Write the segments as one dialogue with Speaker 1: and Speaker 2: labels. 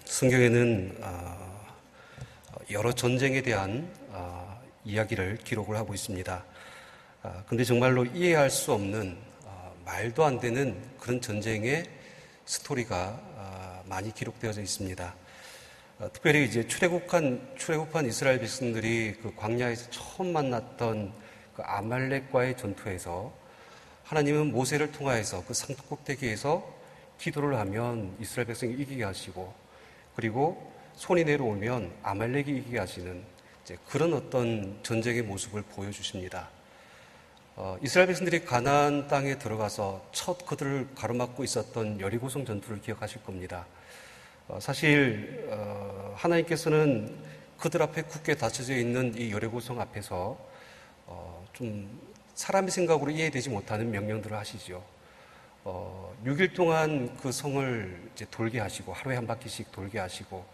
Speaker 1: 성경에는 여러 전쟁에 대한 이야기를 기록을 하고 있습니다. 근데 정말로 이해할 수 없는 말도 안 되는 그런 전쟁의 스토리가 많이 기록되어져 있습니다. 특별히 이제 출애굽한 이스라엘 백성들이 그 광야에서 처음 만났던 그 아말렉과의 전투에서 하나님은 모세를 통하여서 그 산토 꼭대기에서 기도를 하면 이스라엘 백성이 이기게 하시고, 그리고 손이 내려오면 아말렉이 이기게 하시는 이제 그런 어떤 전쟁의 모습을 보여주십니다. 이스라엘 백성들이 가나안 땅에 들어가서 첫 그들을 가로막고 있었던 여리고성 전투를 기억하실 겁니다. 사실 하나님께서는 그들 앞에 굳게 닫혀져 있는 이 여리고성 앞에서 좀 사람의 생각으로 이해되지 못하는 명령들을 하시죠. 6일 동안 그 성을 이제 돌게 하시고, 하루에 한 바퀴씩 돌게 하시고,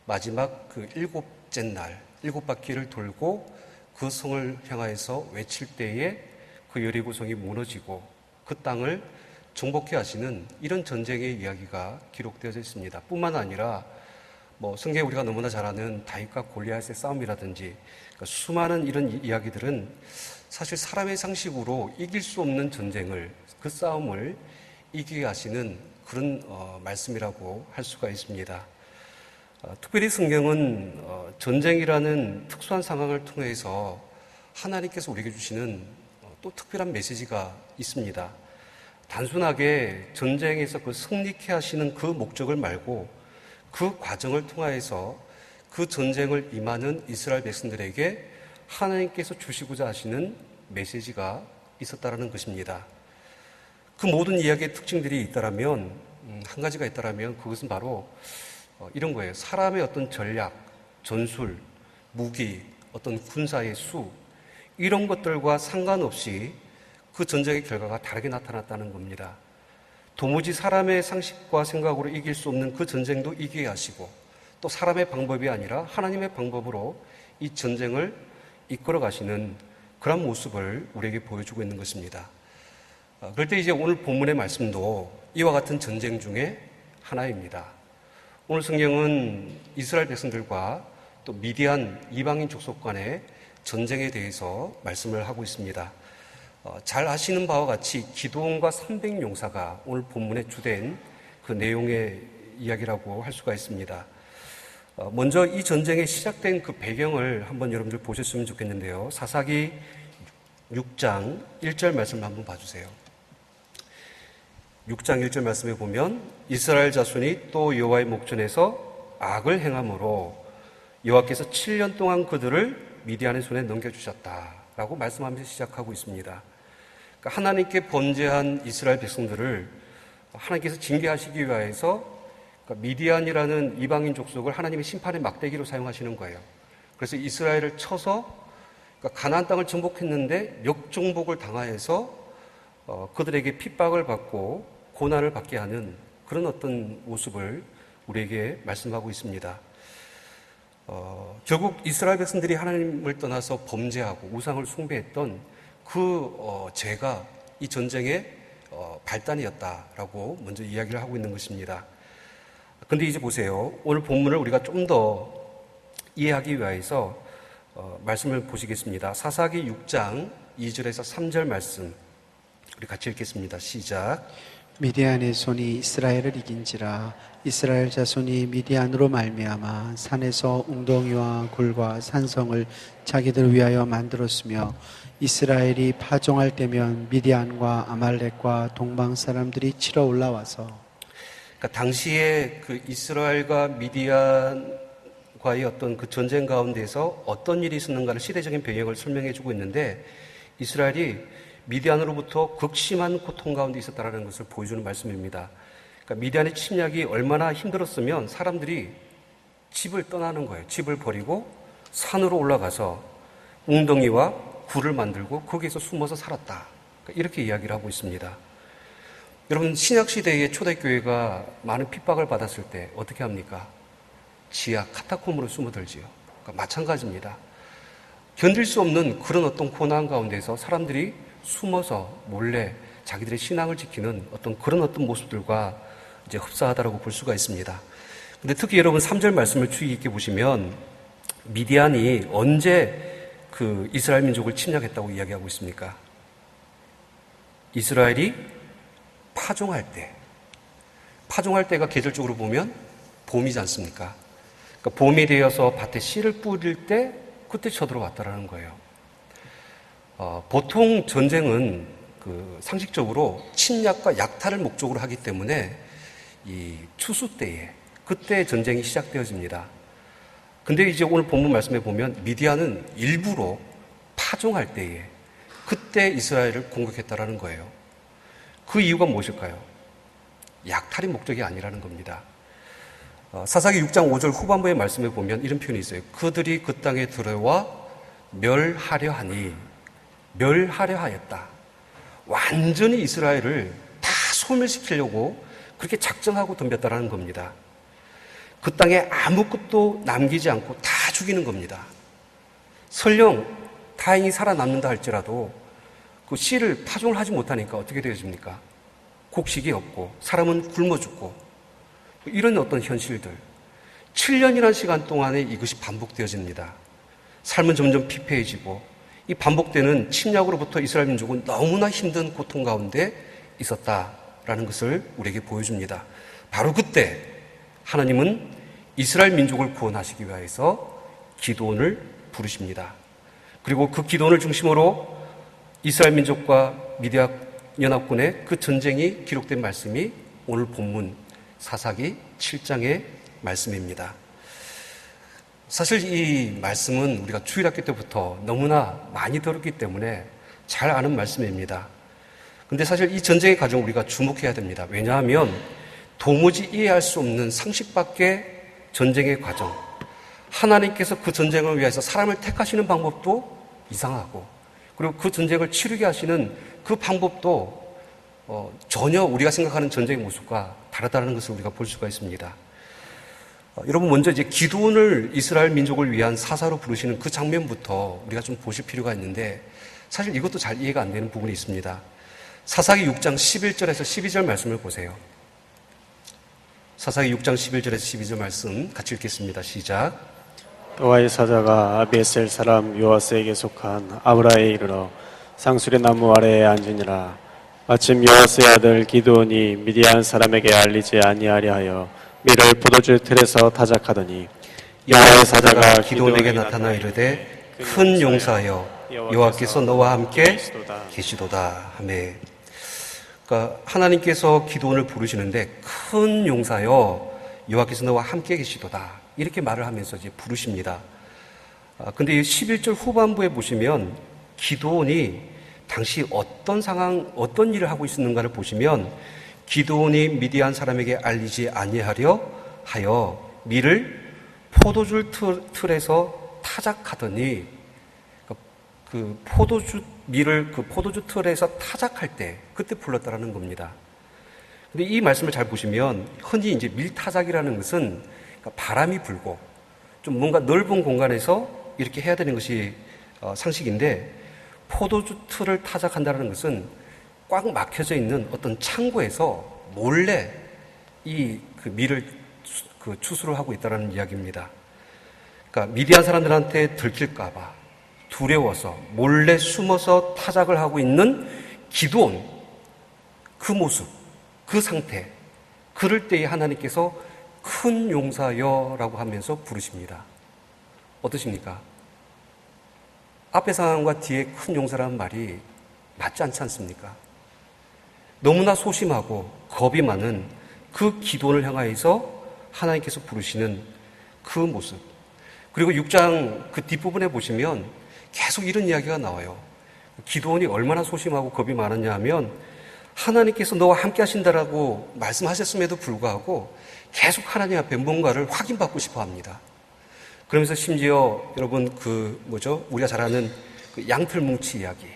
Speaker 1: 마지막 그 7째 날 7바퀴를 돌고 그 성을 향하여서 외칠 때에 그 여리고성이 무너지고 그 땅을 정복해 하시는 이런 전쟁의 이야기가 기록되어져 있습니다. 뿐만 아니라 성경에 우리가 너무나 잘 아는 다윗과 골리앗의 싸움이라든지, 그러니까 수많은 이런 이야기들은 사실 사람의 상식으로 이길 수 없는 전쟁을, 그 싸움을 이기게 하시는 그런 말씀이라고 할 수가 있습니다. 특별히 성경은 전쟁이라는 특수한 상황을 통해서 하나님께서 우리에게 주시는 또 특별한 메시지가 있습니다. 단순하게 전쟁에서 그 승리케 하시는 그 목적을 말고 그 과정을 통하여서 그 전쟁을 임하는 이스라엘 백성들에게 하나님께서 주시고자 하시는 메시지가 있었다라는 것입니다. 그 모든 이야기의 특징들이 있다라면, 한 가지가 있다라면 그것은 바로 이런 거예요. 사람의 어떤 전략, 전술, 무기, 어떤 군사의 수, 이런 것들과 상관없이 그 전쟁의 결과가 다르게 나타났다는 겁니다. 도무지 사람의 상식과 생각으로 이길 수 없는 그 전쟁도 이기게 하시고, 또 사람의 방법이 아니라 하나님의 방법으로 이 전쟁을 이끌어 가시는 그런 모습을 우리에게 보여주고 있는 것입니다. 그럴 때 이제 오늘 본문의 말씀도 이와 같은 전쟁 중에 하나입니다. 오늘 성경은 이스라엘 백성들과 또 미디안 이방인 족속 간의 전쟁에 대해서 말씀을 하고 있습니다. 잘 아시는 바와 같이 기드온과 300용사가 오늘 본문의 주된 그 내용의 이야기라고 할 수가 있습니다. 먼저 이 전쟁이 시작된 그 배경을 한번 여러분들 보셨으면 좋겠는데요. 사사기 6장 1절 말씀을 한번 봐주세요. 6장 1절 말씀에 보면 이스라엘 자손이 또 여호와의 목전에서 악을 행함으로 여호와께서 7년 동안 그들을 미디안의 손에 넘겨주셨다라고 말씀하면서 시작하고 있습니다. 그러니까 하나님께 번제한 이스라엘 백성들을 하나님께서 징계하시기 위하여서 그러니까 미디안이라는 이방인 족속을 하나님의 심판의 막대기로 사용하시는 거예요. 그래서 이스라엘을 쳐서 그러니까 가나안 땅을 정복했는데 역정복을 당하여서 그들에게 핍박을 받고 고난을 받게 하는 그런 어떤 모습을 우리에게 말씀하고 있습니다. 결국 이스라엘 백성들이 하나님을 떠나서 범죄하고 우상을 숭배했던 그 죄가 이 전쟁의 발단이었다라고 먼저 이야기를 하고 있는 것입니다. 그런데 이제 보세요. 오늘 본문을 우리가 좀 더 이해하기 위해서 말씀을 보시겠습니다. 사사기 6장 2절에서 3절 말씀 우리 같이 읽겠습니다. 시작.
Speaker 2: 미디안의 손이 이스라엘을 이긴지라 이스라엘 자손이 미디안으로 말미암아 산에서 웅덩이와 굴과 산성을 자기들 위하여 만들었으며 이스라엘이 파종할 때면 미디안과 아말렉과 동방 사람들이 치러 올라와서,
Speaker 1: 그러니까 당시에 그 이스라엘과 미디안과의 어떤 그 전쟁 가운데서 어떤 일이 있었는가를 시대적인 배경을 설명해 주고 있는데, 이스라엘이 미디안으로부터 극심한 고통 가운데 있었다는 것을 보여주는 말씀입니다. 그러니까 미디안의 침략이 얼마나 힘들었으면 사람들이 집을 떠나는 거예요. 집을 버리고 산으로 올라가서 웅덩이와 굴을 만들고 거기에서 숨어서 살았다. 그러니까 이렇게 이야기를 하고 있습니다. 여러분, 신약시대의 초대교회가 많은 핍박을 받았을 때 어떻게 합니까? 지하 카타콤으로 숨어들지요. 그러니까 마찬가지입니다. 견딜 수 없는 그런 어떤 고난 가운데서 사람들이 숨어서 몰래 자기들의 신앙을 지키는 어떤 그런 어떤 모습들과 이제 흡사하다라고 볼 수가 있습니다. 근데 특히 여러분 3절 말씀을 주의 깊게 보시면 미디안이 언제 그 이스라엘 민족을 침략했다고 이야기하고 있습니까? 이스라엘이 파종할 때. 파종할 때가 계절적으로 보면 봄이지 않습니까? 그러니까 봄이 되어서 밭에 씨를 뿌릴 때 그때 쳐들어왔다라는 거예요. 보통 전쟁은 그 상식적으로 침략과 약탈을 목적으로 하기 때문에 이 추수 때에 그때 전쟁이 시작되어집니다. 근데 이제 오늘 본문 말씀에 보면 미디안은 일부러 파종할 때에 그때 이스라엘을 공격했다라는 거예요. 그 이유가 무엇일까요? 약탈이 목적이 아니라는 겁니다. 사사기 6장 5절 후반부의 말씀에 보면 이런 표현이 있어요. 그들이 그 땅에 들어와 멸하려 하니, 멸하려 하였다. 완전히 이스라엘을 다 소멸시키려고 그렇게 작정하고 덤볐다라는 겁니다. 그 땅에 아무것도 남기지 않고 다 죽이는 겁니다. 설령 다행히 살아남는다 할지라도 그 씨를 파종을 하지 못하니까 어떻게 되어집니까? 곡식이 없고 사람은 굶어 죽고 이런 어떤 현실들. 7년이라는 시간 동안에 이것이 반복되어집니다. 삶은 점점 피폐해지고 이 반복되는 침략으로부터 이스라엘 민족은 너무나 힘든 고통 가운데 있었다라는 것을 우리에게 보여줍니다. 바로 그때 하나님은 이스라엘 민족을 구원하시기 위해서 기드온을 부르십니다. 그리고 그 기드온을 중심으로 이스라엘 민족과 미디안 연합군의 그 전쟁이 기록된 말씀이 오늘 본문 사사기 7장의 말씀입니다. 사실 이 말씀은 우리가 주일학교 때부터 너무나 많이 들었기 때문에 잘 아는 말씀입니다. 근데 사실 이 전쟁의 과정을 우리가 주목해야 됩니다. 왜냐하면 도무지 이해할 수 없는 상식 밖의 전쟁의 과정, 하나님께서 그 전쟁을 위해서 사람을 택하시는 방법도 이상하고, 그리고 그 전쟁을 치르게 하시는 그 방법도 전혀 우리가 생각하는 전쟁의 모습과 다르다는 것을 우리가 볼 수가 있습니다. 여러분, 먼저 이제 기드온을 이스라엘 민족을 위한 사사로 부르시는 그 장면부터 우리가 좀 보실 필요가 있는데, 사실 이것도 잘 이해가 안 되는 부분이 있습니다. 사사기 6장 11절에서 12절 말씀을 보세요. 사사기 6장 11절에서 12절 말씀 같이 읽겠습니다. 시작.
Speaker 3: 여호와의 사자가 아비에셀 사람 요아스에게 속한 아브라에 이르러 상수리 나무 아래에 앉으니라. 마침 요아스의 아들 기드온이 미디안 사람에게 알리지 아니하려 하여 밀을 포도주 틀에서 타작하더니
Speaker 1: 여호와의 사자가 기드온에게 나타나 이르되 큰 용사여 여호와께서 너와 함께 계시도다 하매. 그러니까 하나님께서 기드온을 부르시는데 큰 용사여 여호와께서 너와 함께 계시도다 이렇게 말을 하면서 이제 부르십니다. 근데 이 11절 후반부에 보시면 기드온이 당시 어떤 상황, 어떤 일을 하고 있었는가를 보시면 기드온이 미디안 사람에게 알리지 아니하려 하여 밀을 포도주 틀에서 타작하더니 그 포도주 밀을 그 포도주 틀에서 타작할 때 그때 불렀다라는 겁니다. 근데 이 말씀을 잘 보시면 흔히 이제 밀타작이라는 것은 바람이 불고 좀 뭔가 넓은 공간에서 이렇게 해야 되는 것이 상식인데, 포도주 틀을 타작한다는 것은 꽉 막혀져 있는 어떤 창고에서 몰래 그 밀을 추수를 하고 있다는 이야기입니다. 그러니까 미디안 사람들한테 들킬까봐 두려워서 몰래 숨어서 타작을 하고 있는 기드온, 그 모습, 그 상태, 그럴 때에 하나님께서 큰 용사여라고 하면서 부르십니다. 어떠십니까? 앞의 상황과 뒤에 큰 용사라는 말이 맞지 않지 않습니까? 너무나 소심하고 겁이 많은 그 기드온을 향하여서 하나님께서 부르시는 그 모습. 그리고 6장 그 뒷부분에 보시면 계속 이런 이야기가 나와요. 기드온이 얼마나 소심하고 겁이 많았냐 하면 하나님께서 너와 함께 하신다라고 말씀하셨음에도 불구하고 계속 하나님 앞에 뭔가를 확인받고 싶어 합니다. 그러면서 심지어 여러분 우리가 잘 아는 그 양털뭉치 이야기.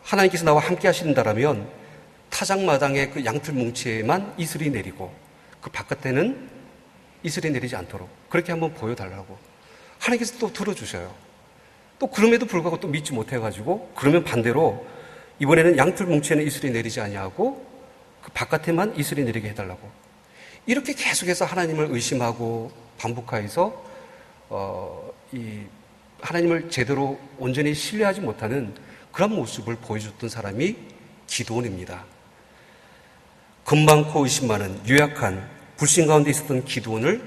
Speaker 1: 하나님께서 나와 함께 하신다라면 타작마당에 그 양털뭉치에만 이슬이 내리고 그 바깥에는 이슬이 내리지 않도록 그렇게 한번 보여달라고 하나님께서 또 들어주셔요. 또 그럼에도 불구하고 또 믿지 못해가지고 그러면 반대로 이번에는 양털뭉치에는 이슬이 내리지 아니하고 그 바깥에만 이슬이 내리게 해달라고. 이렇게 계속해서 하나님을 의심하고 반복하여서 이 하나님을 제대로 온전히 신뢰하지 못하는 그런 모습을 보여줬던 사람이 기드온입니다. 금 많고 의심 많은 유약한 불신 가운데 있었던 기드온을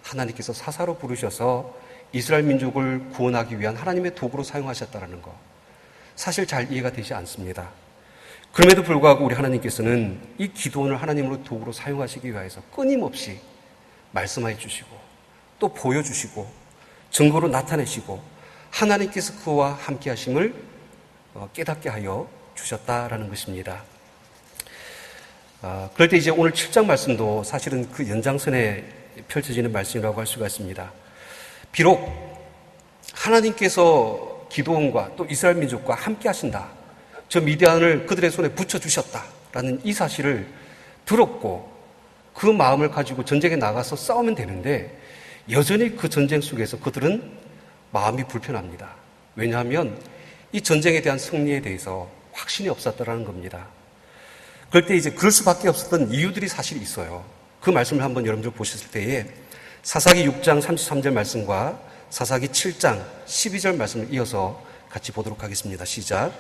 Speaker 1: 하나님께서 사사로 부르셔서 이스라엘 민족을 구원하기 위한 하나님의 도구로 사용하셨다는 것, 사실 잘 이해가 되지 않습니다. 그럼에도 불구하고 우리 하나님께서는 이 기드온을 하나님으로 도구로 사용하시기 위해서 끊임없이 말씀해 주시고 또 보여주시고 증거로 나타내시고 하나님께서 그와 함께 하심을 깨닫게 하여 주셨다라는 것입니다. 그럴 때 이제 오늘 7장 말씀도 사실은 그 연장선에 펼쳐지는 말씀이라고 할 수가 있습니다. 비록 하나님께서 기드온과 또 이스라엘 민족과 함께 하신다, 저 미디안을 그들의 손에 붙여주셨다라는 이 사실을 들었고 그 마음을 가지고 전쟁에 나가서 싸우면 되는데 여전히 그 전쟁 속에서 그들은 마음이 불편합니다. 왜냐하면 이 전쟁에 대한 승리에 대해서 확신이 없었다라는 겁니다. 그럴 때 이제 그럴 수밖에 없었던 이유들이 사실 있어요. 그 말씀을 한번 여러분들 보셨을 때에 사사기 6장 33절 말씀과 사사기 7장 12절 말씀을 이어서 같이 보도록 하겠습니다. 시작.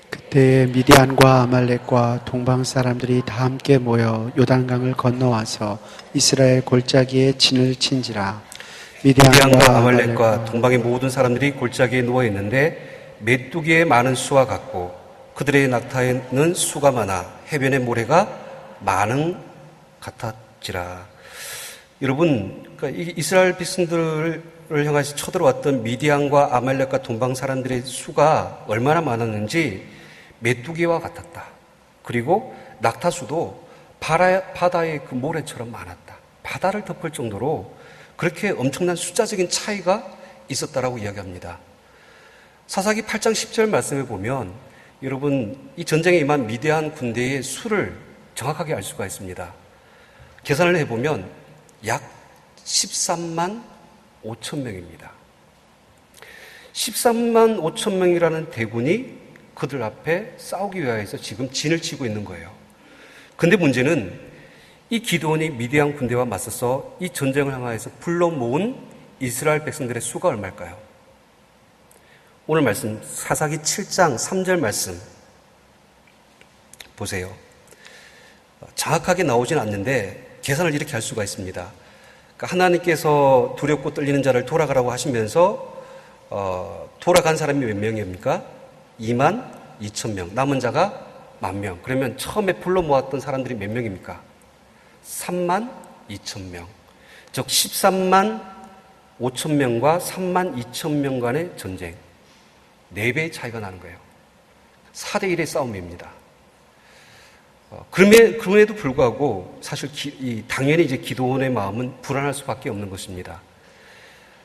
Speaker 2: 그때 미디안과 아말렉과 동방 사람들이 다 함께 모여 요단강을 건너와서 이스라엘 골짜기에 진을 친지라.
Speaker 1: 미디안과 아말렉과 동방의 모든 사람들이 골짜기에 누워 있는데 메뚜기의 많은 수와 같고 그들의 낙타에는 수가 많아 해변의 모래가 많은 같았지라. 여러분, 그러니까 이스라엘 백성들을 향해서 쳐들어왔던 미디안과 아말렉과 동방 사람들의 수가 얼마나 많았는지 메뚜기와 같았다. 그리고 낙타수도 바다의 그 모래처럼 많았다. 바다를 덮을 정도로 그렇게 엄청난 숫자적인 차이가 있었다라고 이야기합니다. 사사기 8장 10절 말씀에 보면 여러분, 이 전쟁에 임한 미디안 군대의 수를 정확하게 알 수가 있습니다. 계산을 해보면 약 13만 5천 명입니다. 13만 5천 명이라는 대군이 그들 앞에 싸우기 위해서 지금 진을 치고 있는 거예요. 근데 문제는 이 기드온이 미디안 군대와 맞서서 이 전쟁을 향하여서 불러 모은 이스라엘 백성들의 수가 얼마일까요? 오늘 말씀 사사기 7장 3절 말씀 보세요. 정확하게 나오진 않는데 계산을 이렇게 할 수가 있습니다. 그러니까 하나님께서 두렵고 떨리는 자를 돌아가라고 하시면서 돌아간 사람이 몇 명입니까? 2만 2천 명. 남은 자가 10,000명. 그러면 처음에 불러 모았던 사람들이 몇 명입니까? 3만 2천 명. 즉 13만 5천 명과 3만 2천 명 간의 전쟁. 4배의 차이가 나는 거예요. 4대 1의 싸움입니다. 그럼에도 불구하고 사실 당연히 이제 기드온의 마음은 불안할 수밖에 없는 것입니다.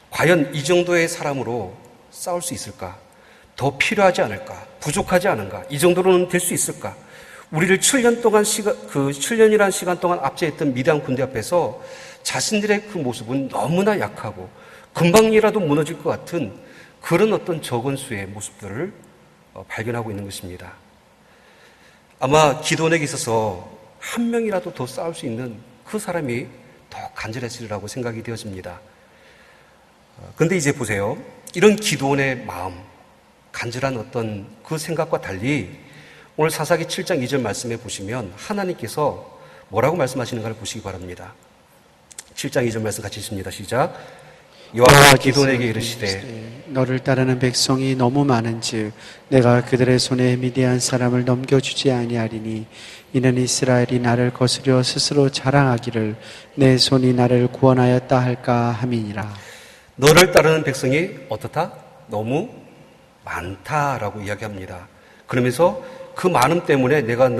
Speaker 1: 과연 이 정도의 사람으로 싸울 수 있을까? 더 필요하지 않을까? 부족하지 않은가? 이 정도로는 될 수 있을까? 우리를 7년 동안 7년이라는 시간 동안 압제했던 미디안 군대 앞에서 자신들의 그 모습은 너무나 약하고 금방이라도 무너질 것 같은 그런 어떤 적은 수의 모습들을 발견하고 있는 것입니다. 아마 기드온에게 있어서 한 명이라도 더 싸울 수 있는 그 사람이 더 간절했으리라고 생각이 되어집니다. 그런데 이제 보세요. 이런 기드온의 마음, 간절한 어떤 그 생각과 달리 오늘 사사기 7장 2절 말씀에 보시면 하나님께서 뭐라고 말씀하시는가를 보시기 바랍니다. 7장 2절 말씀 같이 읽습니다. 시작. 여호와가 기드온에게 이르시되
Speaker 2: 너를 따르는 백성이 너무 많은즉 내가 그들의 손에 미디안 사람을 넘겨주지 아니하리니 이는 이스라엘이 나를 거스려 스스로 자랑하기를 내 손이 나를 구원하였다 할까 함이니라.
Speaker 1: 너를 따르는 백성이 어떻다? 너무 많다라고 이야기합니다. 그러면서 그 많음 때문에 내가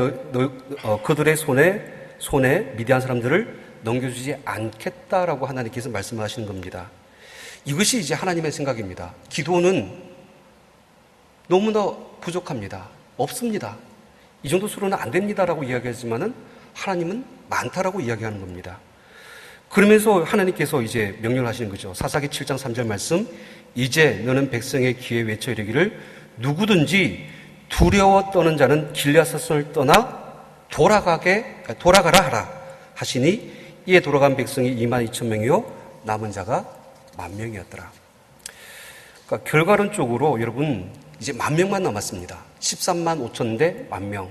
Speaker 1: 그들의 손에 미디안 사람들을 넘겨주지 않겠다라고 하나님께서 말씀하시는 겁니다. 이것이 이제 하나님의 생각입니다. 기도는 너무나 부족합니다. 없습니다. 이 정도 수로는 안 됩니다라고 이야기하지만은 하나님은 많다라고 이야기하는 겁니다. 그러면서 하나님께서 이제 명령을 하시는 거죠. 사사기 7장 3절 말씀, 이제 너는 백성의 귀에 외쳐 이르기를 누구든지 두려워 떠는 자는 길앗을 떠나 돌아가라 하라 하시니 이에 돌아간 백성이 2만 2천 명이요 남은 자가 10,000명이었더라. 그러니까 결과론적으로 여러분 이제 10,000명만 남았습니다. 13만 5천 대 10,000명.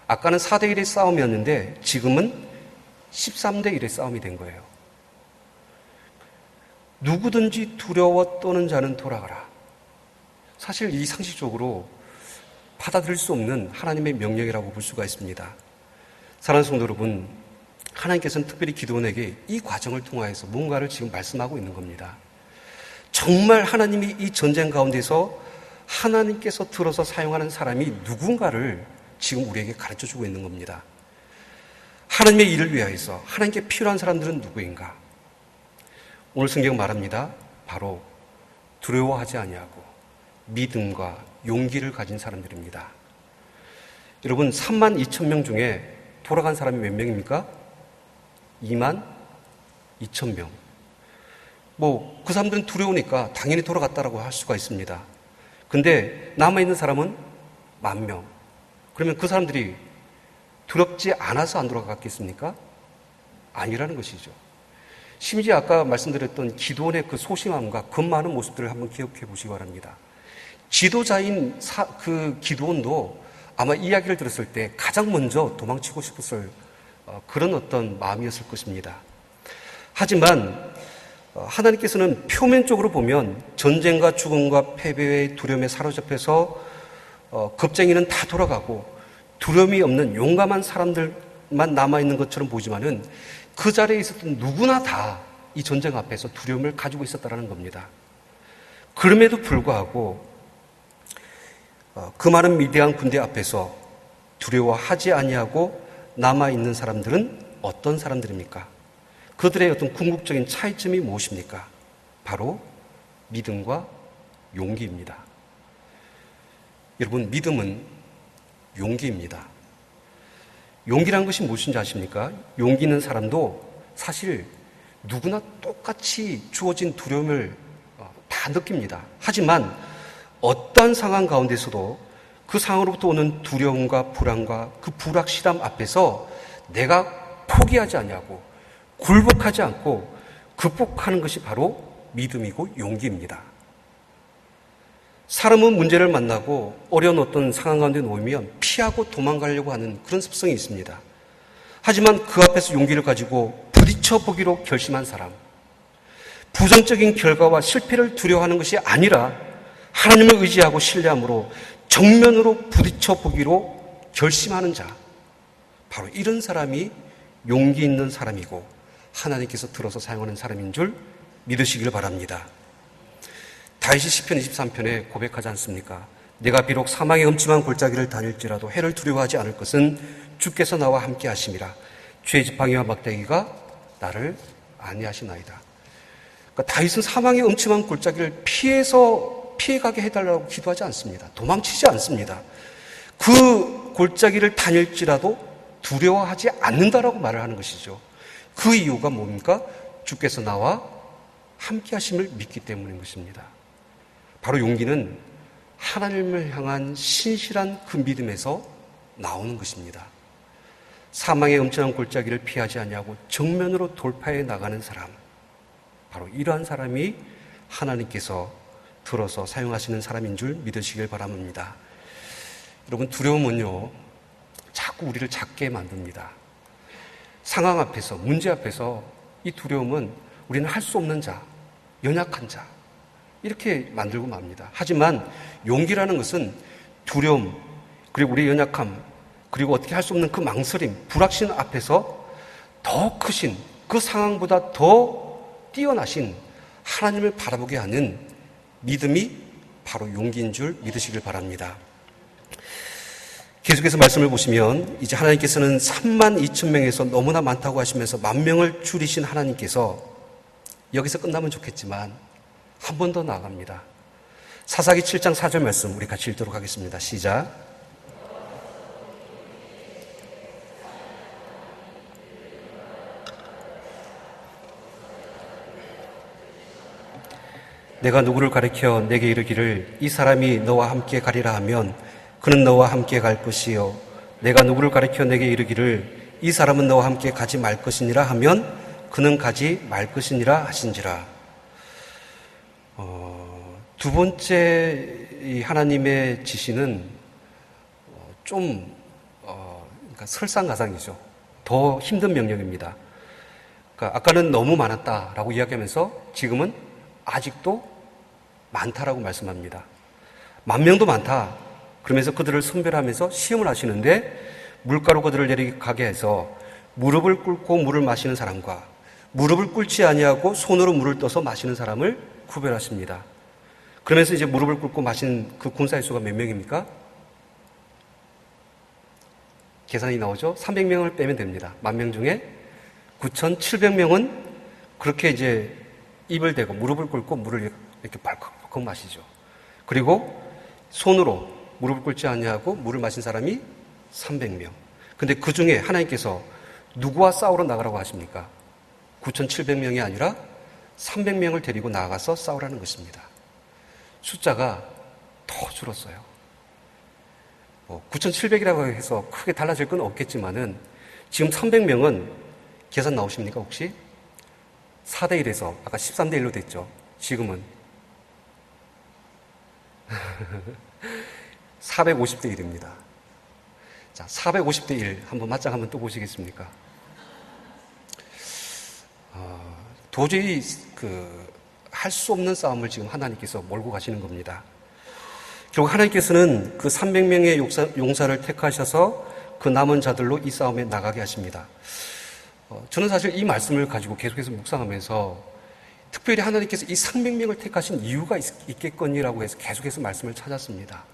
Speaker 1: 아까는 4대 1의 싸움이었는데 지금은 13대 1의 싸움이 된 거예요. 누구든지 두려워 떠는 자는 돌아가라. 사실 이 상식적으로 받아들일 수 없는 하나님의 명령이라고 볼 수가 있습니다. 사랑하는 성도 여러분, 하나님께서는 특별히 기드온에게 이 과정을 통하여서 뭔가를 지금 말씀하고 있는 겁니다. 정말 하나님이 이 전쟁 가운데서 하나님께서 들어서 사용하는 사람이 누군가를 지금 우리에게 가르쳐주고 있는 겁니다. 하나님의 일을 위하여서 하나님께 필요한 사람들은 누구인가? 오늘 성경 말합니다. 바로 두려워하지 아니하고 믿음과 용기를 가진 사람들입니다. 여러분 3만 2천 명 중에 돌아간 사람이 몇 명입니까? 2만 2천 명. 그 사람들은 두려우니까 당연히 돌아갔다라고 할 수가 있습니다. 근데 남아있는 사람은 10,000명. 그러면 그 사람들이 두렵지 않아서 안 돌아갔겠습니까? 아니라는 것이죠. 심지어 아까 말씀드렸던 기드온의 그 소심함과 겁많은 모습들을 한번 기억해 보시기 바랍니다. 지도자인 그 기드온도 아마 이야기를 들었을 때 가장 먼저 도망치고 싶었을 그런 어떤 마음이었을 것입니다. 하지만 하나님께서는 표면적으로 보면 전쟁과 죽음과 패배의 두려움에 사로잡혀서 겁쟁이는 다 돌아가고 두려움이 없는 용감한 사람들만 남아있는 것처럼 보지만은 그 자리에 있었던 누구나 다 이 전쟁 앞에서 두려움을 가지고 있었다는 겁니다. 그럼에도 불구하고 그 많은 미대한 군대 앞에서 두려워하지 아니하고 남아있는 사람들은 어떤 사람들입니까? 그들의 어떤 궁극적인 차이점이 무엇입니까? 바로 믿음과 용기입니다. 여러분, 믿음은 용기입니다. 용기란 것이 무엇인지 아십니까? 용기 있는 사람도 사실 누구나 똑같이 주어진 두려움을 다 느낍니다. 하지만 어떠한 상황 가운데서도 그 상황으로부터 오는 두려움과 불안과 그 불확실함 앞에서 내가 포기하지 않냐고 굴복하지 않고 극복하는 것이 바로 믿음이고 용기입니다. 사람은 문제를 만나고 어려운 어떤 상황 가운데 놓이면 피하고 도망가려고 하는 그런 습성이 있습니다. 하지만 그 앞에서 용기를 가지고 부딪혀 보기로 결심한 사람, 부정적인 결과와 실패를 두려워하는 것이 아니라 하나님을 의지하고 신뢰함으로 정면으로 부딪혀 보기로 결심하는 자, 바로 이런 사람이 용기 있는 사람이고 하나님께서 들어서 사용하는 사람인 줄 믿으시길 바랍니다. 다윗이 시편 23편에 고백하지 않습니까? 내가 비록 사망의 음침한 골짜기를 다닐지라도 해를 두려워하지 않을 것은 주께서 나와 함께 하심이라. 죄의 지팡이와 막대기가 나를 안위하시나이다. 그러니까 다윗은 사망의 음침한 골짜기를 피해가게 해달라고 기도하지 않습니다. 도망치지 않습니다. 그 골짜기를 다닐지라도 두려워하지 않는다라고 말을 하는 것이죠. 그 이유가 뭡니까? 주께서 나와 함께 하심을 믿기 때문인 것입니다. 바로 용기는 하나님을 향한 신실한 그 믿음에서 나오는 것입니다. 사망의 음침한 골짜기를 피하지 아니하고 정면으로 돌파해 나가는 사람, 바로 이러한 사람이 하나님께서 들어서 사용하시는 사람인 줄 믿으시길 바랍니다. 여러분, 두려움은요 자꾸 우리를 작게 만듭니다. 상황 앞에서, 문제 앞에서 이 두려움은 우리는 할 수 없는 자, 연약한 자, 이렇게 만들고 맙니다. 하지만 용기라는 것은 두려움, 그리고 우리의 연약함, 그리고 어떻게 할 수 없는 그 망설임, 불확신 앞에서 더 크신, 그 상황보다 더 뛰어나신 하나님을 바라보게 하는 믿음이 바로 용기인 줄 믿으시길 바랍니다. 계속해서 말씀을 보시면 이제 하나님께서는 3만 2천 명에서 너무나 많다고 하시면서 10,000명을 줄이신 하나님께서 여기서 끝나면 좋겠지만 한 번 더 나아갑니다. 사사기 7장 4절 말씀 우리 같이 읽도록 하겠습니다. 시작. 내가 누구를 가리켜 내게 이르기를 이 사람이 너와 함께 가리라 하면 그는 너와 함께 갈 것이요 내가 누구를 가리켜 내게 이르기를 이 사람은 너와 함께 가지 말 것이니라 하면 그는 가지 말 것이니라 하신지라. 두 번째 이 하나님의 지시는 그러니까 설상가상이죠. 더 힘든 명령입니다. 그러니까 아까는 너무 많았다라고 이야기하면서 지금은 아직도 많다라고 말씀합니다. 10,000명도 많다. 그러면서 그들을 선별하면서 시험을 하시는데 물가로 그들을 내려가게 해서 무릎을 꿇고 물을 마시는 사람과 무릎을 꿇지 아니하고 손으로 물을 떠서 마시는 사람을 구별하십니다. 그러면서 이제 무릎을 꿇고 마신 그 군사의 수가 몇 명입니까? 계산이 나오죠? 300명을 빼면 됩니다. 10,000명 중에 9,700명은 그렇게 이제 입을 대고 무릎을 꿇고 물을 이렇게 벌컥벌컥 마시죠. 그리고 손으로 무릎을 꿇지 아니하고 물을 마신 사람이 300명. 근데 그 중에 하나님께서 누구와 싸우러 나가라고 하십니까? 9,700명이 아니라 300명을 데리고 나가서 싸우라는 것입니다. 숫자가 더 줄었어요. 9,700이라고 해서 크게 달라질 건 없겠지만은 지금 300명은 계산 나오십니까 혹시? 4대1에서 아까 13대1로 됐죠. 지금은 450대1입니다. 자, 450대1 한번 맞짱 한번 또 보시겠습니까? 도저히 할 수 없는 싸움을 지금 하나님께서 몰고 가시는 겁니다. 결국 하나님께서는 그 300명의 용사를 택하셔서 그 남은 자들로 이 싸움에 나가게 하십니다. 저는 사실 이 말씀을 가지고 계속해서 묵상하면서 특별히 하나님께서 이 300명을 택하신 이유가 있겠거니라고 해서 계속해서 말씀을 찾았습니다.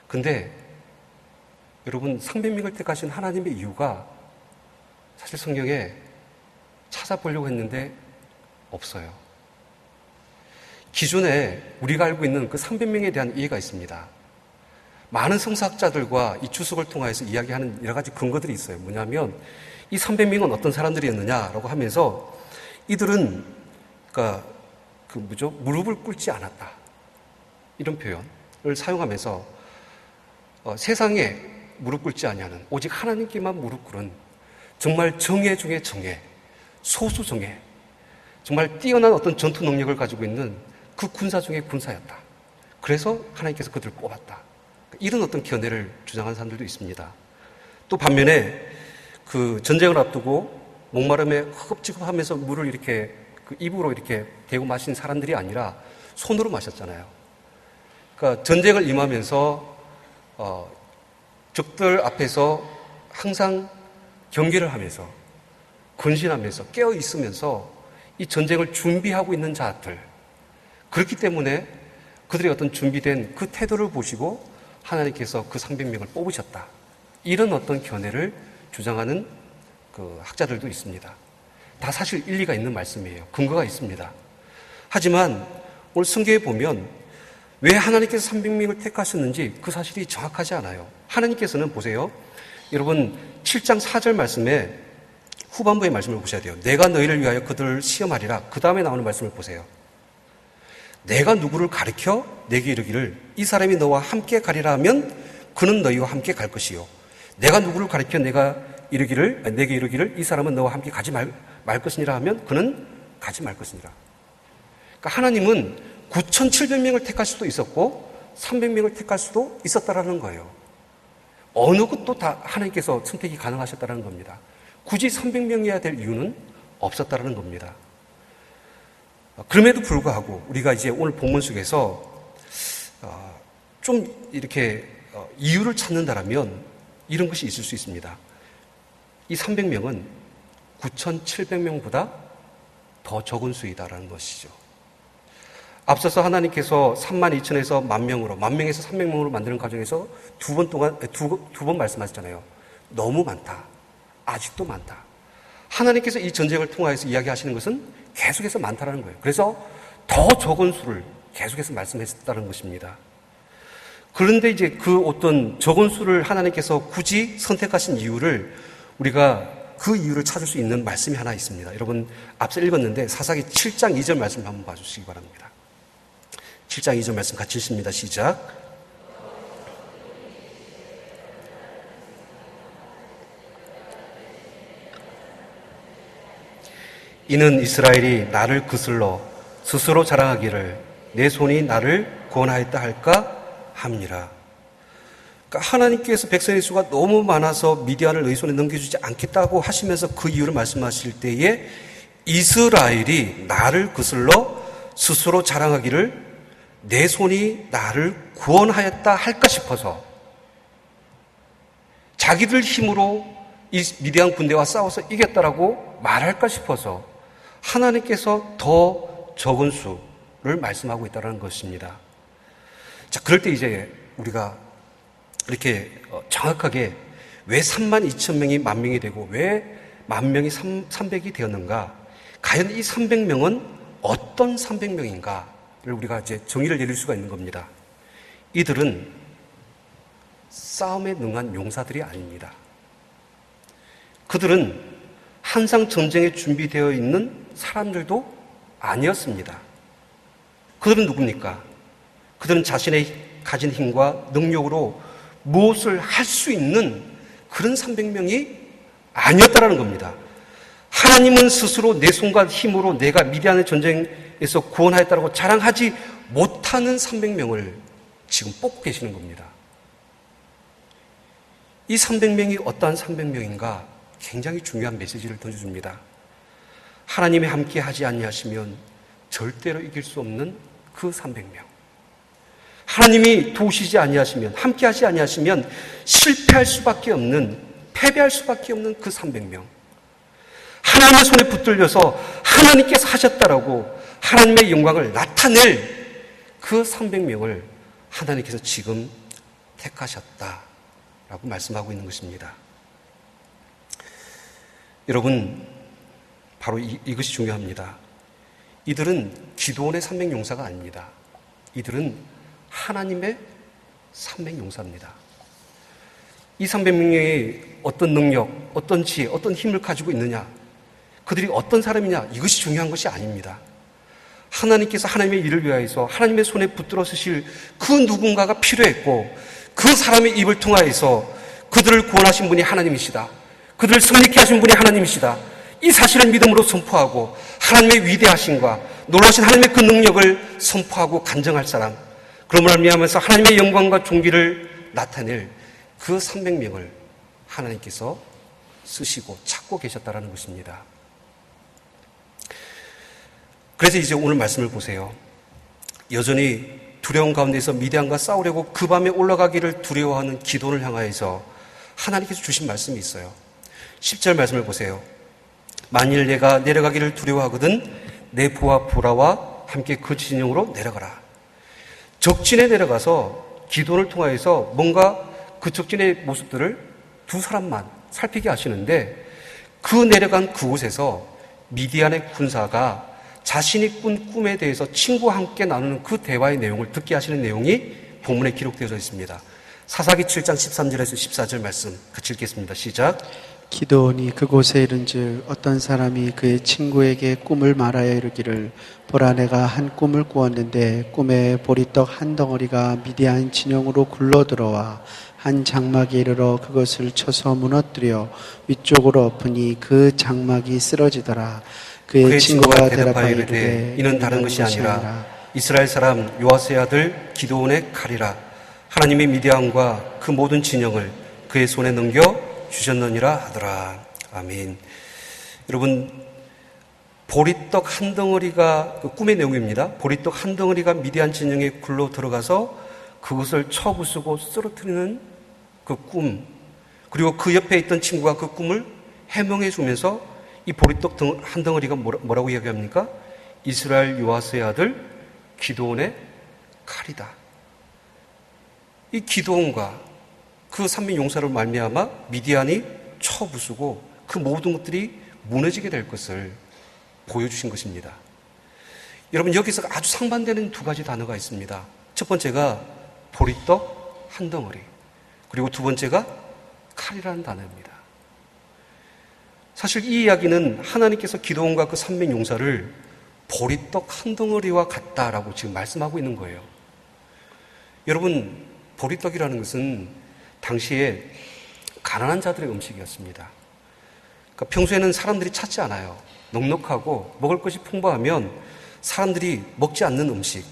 Speaker 1: 근데 여러분 300명을 택하신 하나님의 이유가 사실 성경에 찾아보려고 했는데 없어요. 기존에 우리가 알고 있는 그 300명에 대한 이해가 있습니다. 많은 성사학자들과 이 주석을 통해서 이야기하는 여러 가지 근거들이 있어요. 뭐냐면 이 300명은 어떤 사람들이었느냐라고 하면서 이들은 무릎을 꿇지 않았다. 이런 표현을 사용하면서 세상에 무릎 꿇지 아니하는 오직 하나님께만 무릎 꿇은 정말 정예 중에 정예, 소수 정예, 정말 뛰어난 어떤 전투 능력을 가지고 있는 그 군사 중에 군사였다. 그래서 하나님께서 그들을 뽑았다. 이런 어떤 견해를 주장하는 사람들도 있습니다. 또 반면에 그 전쟁을 앞두고 목마름에 허겁지겁하면서 물을 이렇게 그 입으로 이렇게 대고 마신 사람들이 아니라 손으로 마셨잖아요. 그러니까 전쟁을 임하면서 적들 앞에서 항상 경계를 하면서 근신하면서 깨어 있으면서 이 전쟁을 준비하고 있는 자들, 그렇기 때문에 그들의 어떤 준비된 그 태도를 보시고 하나님께서 그 300명을 뽑으셨다. 이런 어떤 견해를 주장하는 그 학자들도 있습니다. 다 사실 일리가 있는 말씀이에요. 근거가 있습니다. 하지만 오늘 성경에 보면 왜 하나님께서 300명을 택하셨는지 그 사실이 정확하지 않아요. 하나님께서는 보세요. 여러분 7장 4절 말씀에 후반부의 말씀을 보셔야 돼요. 내가 너희를 위하여 그들을 시험하리라. 그 다음에 나오는 말씀을 보세요. 내가 누구를 가르쳐 내게 이르기를 이 사람이 너와 함께 가리라 하면 그는 너희와 함께 갈 것이요. 내가 누구를 가르쳐 내게 이르기를 이 사람은 너와 함께 가지 말 것이니라 하면 그는 가지 말 것이니라. 그러니까 하나님은 9,700명을 택할 수도 있었고 300명을 택할 수도 있었다라는 거예요. 어느 것도 다 하나님께서 선택이 가능하셨다는 겁니다. 굳이 300명이어야 될 이유는 없었다는 겁니다. 그럼에도 불구하고 우리가 이제 오늘 본문 속에서 좀 이렇게 이유를 찾는다라면 이런 것이 있을 수 있습니다. 이 300명은 9,700명보다 더 적은 수이다라는 것이죠. 앞서서 하나님께서 32,000에서 10,000명으로, 10,000명에서 300명으로 만드는 과정에서 두 번 말씀하셨잖아요. 너무 많다. 아직도 많다. 하나님께서 이 전쟁을 통하여서 이야기하시는 것은 계속해서 많다라는 거예요. 그래서 더 적은 수를 계속해서 말씀하셨다는 것입니다. 그런데 이제 그 어떤 적은 수를 하나님께서 굳이 선택하신 이유를 우리가 그 이유를 찾을 수 있는 말씀이 하나 있습니다. 여러분 앞서 읽었는데 사사기 7장 2절 말씀 한번 봐주시기 바랍니다. 7장 2절 말씀 같이 읽습니다. 시작. 이는 이스라엘이 나를 거슬러 스스로 자랑하기를 내 손이 나를 구원하였다 할까 함이라. 그러니까 하나님께서 백성의 수가 너무 많아서 미디안을 너희 손에 넘겨주지 않겠다고 하시면서 그 이유를 말씀하실 때에 이스라엘이 나를 거슬러 스스로 자랑하기를 내 손이 나를 구원하였다 할까 싶어서 자기들 힘으로 이 미디안 군대와 싸워서 이겼다라고 말할까 싶어서 하나님께서 더 적은 수를 말씀하고 있다는 것입니다. 자, 그럴 때 이제 우리가 이렇게 정확하게 왜 3만 2천 명이 1만 명이 되고 왜 1만 명이 300이 되었는가? 과연 이 300명은 어떤 300명인가를 우리가 이제 정의를 내릴 수가 있는 겁니다. 이들은 싸움에 능한 용사들이 아닙니다. 그들은 항상 전쟁에 준비되어 있는 사람들도 아니었습니다. 그들은 누굽니까? 그들은 자신의 가진 힘과 능력으로 무엇을 할 수 있는 그런 300명이 아니었다라는 겁니다. 하나님은 스스로 내 손과 힘으로 내가 미디안의 전쟁에서 구원하였다고 자랑하지 못하는 300명을 지금 뽑고 계시는 겁니다. 이 300명이 어떠한 300명인가 굉장히 중요한 메시지를 던져줍니다. 하나님이 함께 하지 아니하시면 절대로 이길 수 없는 그 300명. 하나님이 도우시지 아니하시면, 함께 하지 아니하시면 실패할 수밖에 없는, 패배할 수밖에 없는 그 300명. 하나님의 손에 붙들려서 하나님께서 하셨다라고 하나님의 영광을 나타낼 그 300명을 하나님께서 지금 택하셨다라고 말씀하고 있는 것입니다. 여러분, 바로 이것이 중요합니다. 이들은 기도원의 300용사가 아닙니다. 이들은 하나님의 300용사입니다. 이 300명이 어떤 능력, 어떤 지혜, 어떤 힘을 가지고 있느냐, 그들이 어떤 사람이냐, 이것이 중요한 것이 아닙니다. 하나님께서 하나님의 일을 위하여서 하나님의 손에 붙들어 쓰실 그 누군가가 필요했고 그 사람의 입을 통하여서 그들을 구원하신 분이 하나님이시다. 그들을 승리케 하신 분이 하나님이시다. 이 사실을 믿음으로 선포하고 하나님의 위대하심과 놀라신 하나님의 그 능력을 선포하고 간증할 사람, 그러므로 말미암아서 하나님의 영광과 존귀를 나타낼 그 300명을 하나님께서 쓰시고 찾고 계셨다라는 것입니다. 그래서 이제 오늘 말씀을 보세요. 여전히 두려움 가운데서 미디안과 싸우려고 그 밤에 올라가기를 두려워하는 기도를 향하여서 하나님께서 주신 말씀이 있어요. 10절 말씀을 보세요. 만일 내가 내려가기를 두려워하거든 내 부하 보라와 함께 그 진영으로 내려가라. 적진에 내려가서 기도를 통하여서 뭔가 그 적진의 모습들을 두 사람만 살피게 하시는데 그 내려간 그곳에서 미디안의 군사가 자신이 꾼 꿈에 대해서 친구와 함께 나누는 그 대화의 내용을 듣게 하시는 내용이 본문에 기록되어져 있습니다. 사사기 7장 13절에서 14절 말씀 같이 읽겠습니다. 시작.
Speaker 2: 기드온이 그곳에 이른즉 어떤 사람이 그의 친구에게 꿈을 말하여 이르기를 보라 내가 한 꿈을 꾸었는데 꿈에 보리떡 한 덩어리가 미디안 진영으로 굴러들어와 한 장막에 이르러 그것을 쳐서 무너뜨려 위쪽으로 엎으니 그 장막이 쓰러지더라. 그의 친구가 대답하여 이르되
Speaker 1: 이는 다른 것이 아니라 이스라엘 사람 요아스의 아들 기드온의 칼이라. 하나님의 미디안과 그 모든 진영을 그의 손에 넘겨 주셨느니라 하더라. 아멘. 여러분, 보리떡 한 덩어리가 그 꿈의 내용입니다. 보리떡 한 덩어리가 미디안 진영에 굴러 들어가서 그것을 쳐부수고 쓰러뜨리는 그 꿈, 그리고 그 옆에 있던 친구가 그 꿈을 해명해 주면서 이 보리떡 한 덩어리가 뭐라고 이야기합니까? 이스라엘 요아스의 아들 기드온의 칼이다. 이 기드온과 그 3명 용사로 말미암아 미디안이 쳐부수고 그 모든 것들이 무너지게 될 것을 보여주신 것입니다. 여러분, 여기서 아주 상반되는 두 가지 단어가 있습니다. 첫 번째가 보리떡 한 덩어리, 그리고 두 번째가 칼이라는 단어입니다. 사실 이 이야기는 하나님께서 기드온과 그 3명 용사를 보리떡 한 덩어리와 같다라고 지금 말씀하고 있는 거예요. 여러분, 보리떡이라는 것은 당시에 가난한 자들의 음식이었습니다. 그러니까 평소에는 사람들이 찾지 않아요. 넉넉하고 먹을 것이 풍부하면 사람들이 먹지 않는 음식,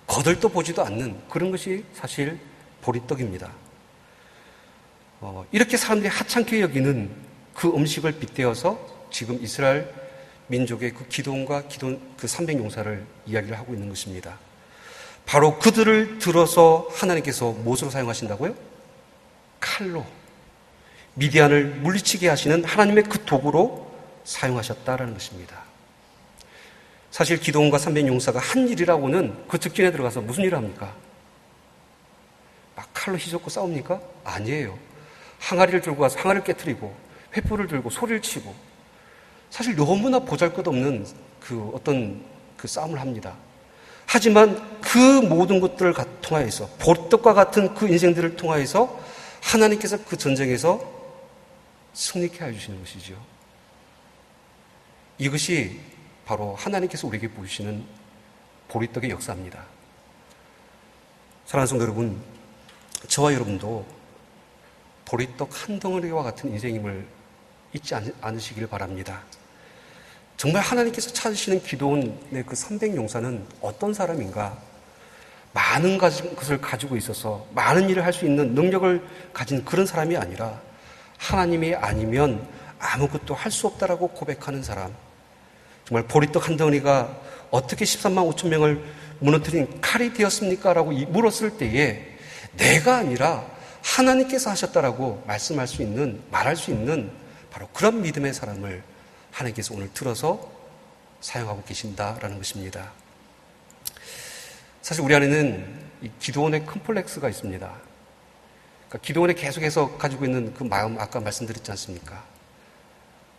Speaker 1: 거들떠 보지도 않는 그런 것이 사실 보리떡입니다. 이렇게 사람들이 하찮게 여기는 그 음식을 빗대어서 지금 이스라엘 민족의 그 기도원과 그 300용사를 이야기를 하고 있는 것입니다. 바로 그들을 들어서 하나님께서 무엇으로 사용하신다고요? 칼로 미디안을 물리치게 하시는 하나님의 그 도구로 사용하셨다라는 것입니다. 사실 기도원과 300용사가 한 일이라고는 그 직전에 들어가서 무슨 일을 합니까? 막 칼로 휘젓고 싸웁니까? 아니에요. 항아리를 들고 가서 항아리를 깨트리고 횃불을 들고 소리를 치고 사실 너무나 보잘것없는 그 싸움을 합니다. 하지만 그 모든 것들을 통하여서 보리떡과 같은 그 인생들을 통하여서 하나님께서 그 전쟁에서 승리케 해주시는 것이죠. 이것이 바로 하나님께서 우리에게 보여주시는 보리떡의 역사입니다. 사랑하는 성도 여러분, 저와 여러분도 보리떡 한 덩어리와 같은 인생임을 잊지 않으시길 바랍니다. 정말 하나님께서 찾으시는 기도원의 그 300용사는 어떤 사람인가? 많은 것을 가지고 있어서 많은 일을 할 수 있는 능력을 가진 그런 사람이 아니라 하나님이 아니면 아무것도 할 수 없다라고 고백하는 사람. 정말 보리떡 한 덩어리가 어떻게 13만 5천 명을 무너뜨린 칼이 되었습니까? 라고 물었을 때에 내가 아니라 하나님께서 하셨다라고 말씀할 수 있는, 말할 수 있는 바로 그런 믿음의 사람을 하나님께서 오늘 들어서 사용하고 계신다라는 것입니다. 사실 우리 안에는 이 기도원의 컴플렉스가 있습니다. 그러니까 기도원에 계속해서 가지고 있는 그 마음, 아까 말씀드렸지 않습니까?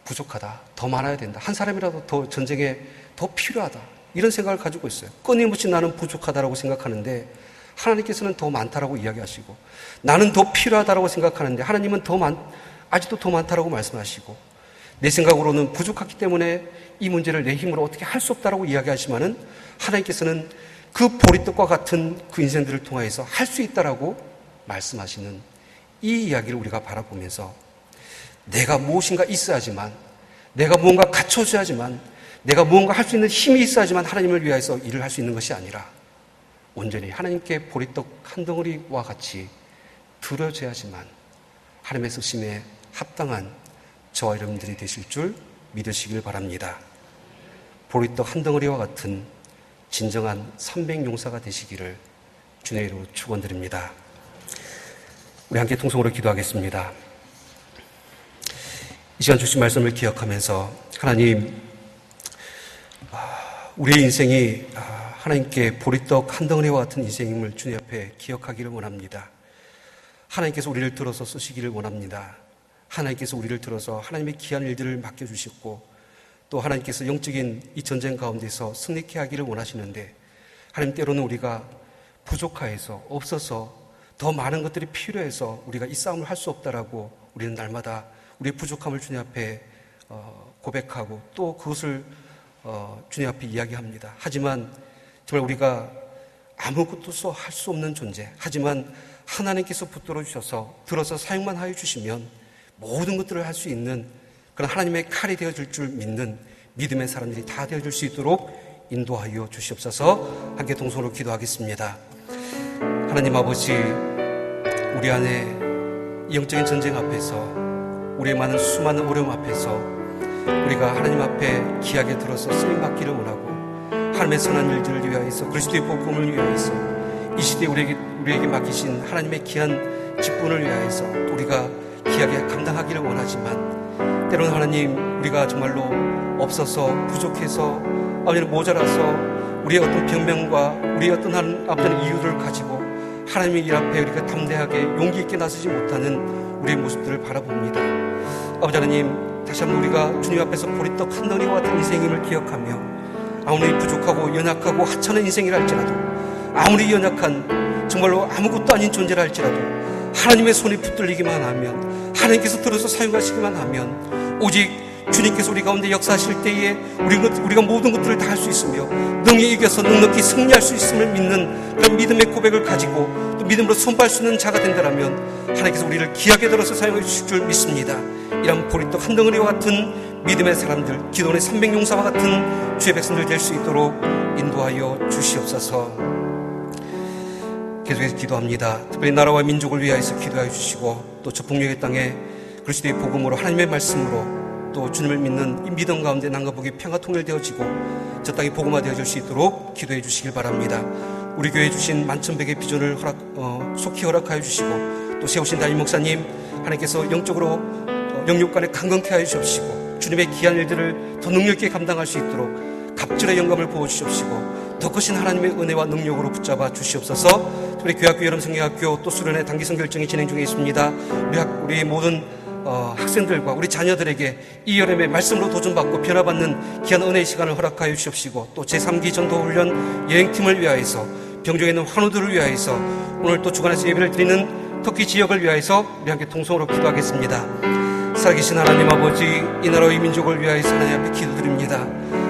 Speaker 1: 부족하다, 더 많아야 된다, 한 사람이라도 더 전쟁에 더 필요하다, 이런 생각을 가지고 있어요. 끊임없이 나는 부족하다라고 생각하는데 하나님께서는 더 많다라고 이야기하시고, 나는 더 필요하다라고 생각하는데 하나님은 아직도 더 많다라고 말씀하시고, 내 생각으로는 부족하기 때문에 이 문제를 내 힘으로 어떻게 할 수 없다라고 이야기하지만은 하나님께서는 그 보리떡과 같은 그 인생들을 통해서 할 수 있다라고 말씀하시는 이 이야기를 우리가 바라보면서 내가 무엇인가 있어야지만, 내가 무언가 갖춰줘야지만, 내가 무언가 할 수 있는 힘이 있어야지만 하나님을 위해서 일을 할 수 있는 것이 아니라 온전히 하나님께 보리떡 한 덩어리와 같이 들어줘야지만 하나님의 쓰심에 합당한 저와 여러분들이 되실 줄 믿으시길 바랍니다. 보리떡 한 덩어리와 같은 진정한 300용사가 되시기를 주님의 이름으로 축원드립니다. 우리 함께 통성으로 기도하겠습니다. 이 시간 주신 말씀을 기억하면서 하나님, 우리의 인생이 하나님께 보리떡 한 덩어리와 같은 인생임을 주님 앞에 기억하기를 원합니다. 하나님께서 우리를 들어서 쓰시기를 원합니다. 하나님께서 우리를 들어서 하나님의 귀한 일들을 맡겨주셨고 또 하나님께서 영적인 이 전쟁 가운데서 승리케 하기를 원하시는데 하나님, 때로는 우리가 부족하여서 없어서 더 많은 것들이 필요해서 우리가 이 싸움을 할 수 없다라고 우리는 날마다 우리의 부족함을 주님 앞에 고백하고 또 그것을 주님 앞에 이야기합니다. 하지만 정말 우리가 아무것도 할 수 없는 존재, 하지만 하나님께서 붙들어 주셔서 들어서 사용만 하여 주시면 모든 것들을 할 수 있는 그런 하나님의 칼이 되어줄 줄 믿는 믿음의 사람들이 다 되어줄 수 있도록 인도하여 주시옵소서. 함께 동성으로 기도하겠습니다. 하나님 아버지, 우리 안에 영적인 전쟁 앞에서, 우리의 많은 수많은 어려움 앞에서 우리가 하나님 앞에 귀하게 들어서 쓰임받기를 원하고 하나님의 선한 일들을 위하여서, 그리스도의 복음을 위하여서, 이 시대에 우리에게 맡기신 하나님의 귀한 직분을 위하여서 우리가 귀하게 감당하기를 원하지만 때로는 하나님, 우리가 정말로 없어서 부족해서 아버지는 모자라서 우리의 어떤 변명과 우리의 어떤 아버지는 이유를 가지고 하나님의 일 앞에 우리가 담대하게 용기 있게 나서지 못하는 우리의 모습들을 바라봅니다. 아버지 하나님, 다시 한번 우리가 주님 앞에서 보리떡 한 덩어리와 같은 인생임을 기억하며 아무리 부족하고 연약하고 하찮은 인생이라 할지라도, 아무리 연약한 정말로 아무것도 아닌 존재라 할지라도 하나님의 손이 붙들리기만 하면, 하나님께서 들어서 사용하시기만 하면 오직 주님께서 우리 가운데 역사하실 때에 우리가 모든 것들을 다 할 수 있으며 능히 이겨서 넉넉히 승리할 수 있음을 믿는 그런 믿음의 고백을 가지고 또 믿음으로 선포할 수 있는 자가 된다면 하나님께서 우리를 귀하게 들어서 사용해 주실 줄 믿습니다. 이런 보리떡 한 덩어리와 같은 믿음의 사람들, 기도원의 300용사와 같은 주의 백성들 될 수 있도록 인도하여 주시옵소서. 계속해서 기도합니다. 특별히 나라와 민족을 위하여서 기도하여 주시고, 또 저 북녘의 땅에 그리스도의 복음으로, 하나님의 말씀으로, 또 주님을 믿는 이 믿음 가운데 남과 북이 평화 통일되어지고 저 땅이 복음화되어질 수 있도록 기도해 주시길 바랍니다. 우리 교회에 주신 만천백의 비전을 속히 허락하여 주시고, 또 세우신 담임 목사님 하나님께서 영적으로 영육간에 강건케 하여 주시옵시고, 주님의 귀한 일들을 더 능력있게 감당할 수 있도록 갑절의 영감을 부어주시옵시고, 더 크신 하나님의 은혜와 능력으로 붙잡아 주시옵소서. 우리 교학교, 여름성경학교, 또 수련회 단기성 결정이 진행 중에 있습니다. 우리 모든 학생들과 우리 자녀들에게 이 여름에 말씀으로 도전받고 변화받는 귀한 은혜의 시간을 허락하여 주시옵시고, 또 제3기 전도훈련 여행팀을 위하여서, 병정에 있는 환우들을 위하여서, 오늘 또 주간에서 예배를 드리는 터키 지역을 위하여서 우리 함께 통성으로 기도하겠습니다. 살아계신 하나님 아버지, 이 나라의 민족을 위하여서 하나님 앞에 기도드립니다.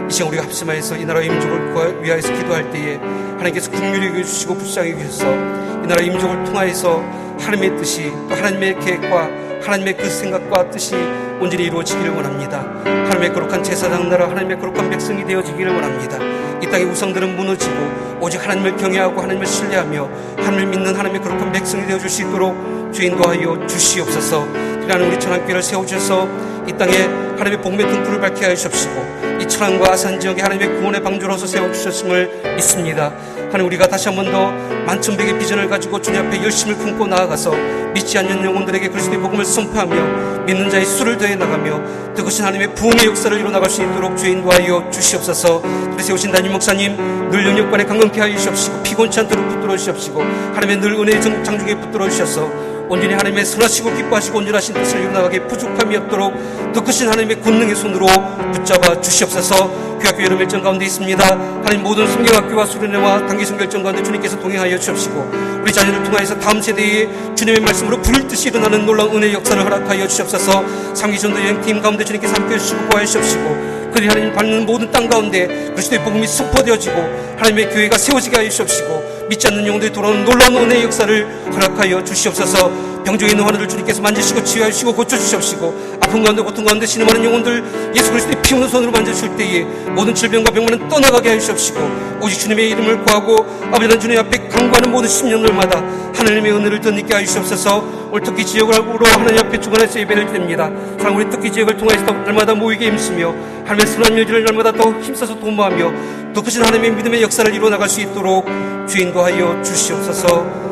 Speaker 1: 이 시간 우리가 합심하여서 이 나라의 민족을 위하여서 기도할 때에 하나님께서 긍휼히 여겨주시고 불쌍히 여기셔서 이 나라의 민족을 통하여서 하나님의 뜻이, 또 하나님의 계획과 하나님의 그 생각과 뜻이 온전히 이루어지기를 원합니다. 하나님의 거룩한 제사장 나라, 하나님의 거룩한 백성이 되어지기를 원합니다. 이 땅의 우상들은 무너지고 오직 하나님을 경외하고 하나님을 신뢰하며 하나님을 믿는 하나님의 거룩한 백성이 되어줄 수 있도록 주 인도하여 주시옵소서. 이라는 우리 천안교회를 세워주셔서 이 땅에 하나님의 복음의 등불을 밝게 하여 주십시고, 이 천안과 아산 지역에 하나님의 구원의 방주로서 세워주셨음을 믿습니다. 하나님, 우리가 다시 한 번 더 만천백의 비전을 가지고 주님 앞에 열심을 품고 나아가서 믿지 않는 영혼들에게 그리스도의 복음을 선포하며 믿는 자의 수를 더해 나가며 뜨거우신 하나님의 부흥의 역사를 이루어 나갈 수 있도록 주의 인도하여 주시옵소서. 우리 세우신 담임 목사님 늘 영역관에 강건케 하여 주시옵시고, 피곤치 않도록 붙들어 주시옵시고, 하나님의 늘 은혜의 장중에 붙들어 주셔서 온전히 하나님의 선하시고 기뻐하시고 온전하신 뜻을 이루어나가게 부족함이 없도록 더 크신 하나님의 권능의 손으로 붙잡아 주시옵소서. 교학교 여름 일정 가운데 있습니다. 하나님, 모든 성경학교와 수련회와 단기성 결정 가운데 주님께서 동행하여 주옵시고, 우리 자녀를 통하여서 다음 세대에 주님의 말씀으로 불을 듯이 일어나는 놀라운 은혜의 역사를 허락하여 주시옵소서. 3기 전도 여행팀 가운데 주님께서 함께해 주시고 보호해 주시옵시고, 그들이 하나님 받는 모든 땅 가운데 그리스도의 복음이 선포되어지고 하나님의 교회가 세워지게 하여 주시옵시고, 믿지 않는 영혼들이 돌아오는 놀라운 은혜의 역사를 허락하여 주시옵소서. 병중에 있는 환우를 주님께서 만지시고 치유하여 주시고 고쳐주시옵시고, 아픈 가운데 고통 가운데 신음하는 영혼들 예수 그리스도의 피 묻은 손으로 만져주실 때에 모든 질병과 병만은 떠나가게 하여 주시옵시고, 오직 주님의 이름을 구하고 아버지는 주님 앞에 간구하는 모든 심령들마다 하나님의 은혜를 더 느끼게 하여 주시옵소서. 오늘 특히 지역으로 하나님 앞에 주관해서 예배를 드립니다. 사랑, 우리 특히 지역을 통해서 날마다 모이게 힘쓰며 하나님의 선한 일들을 날마다 더 힘써서 도모하며 더 크신 하나님의 믿음의 역사를 이루어 나갈 수 있도록 주인도하여 주시옵소서.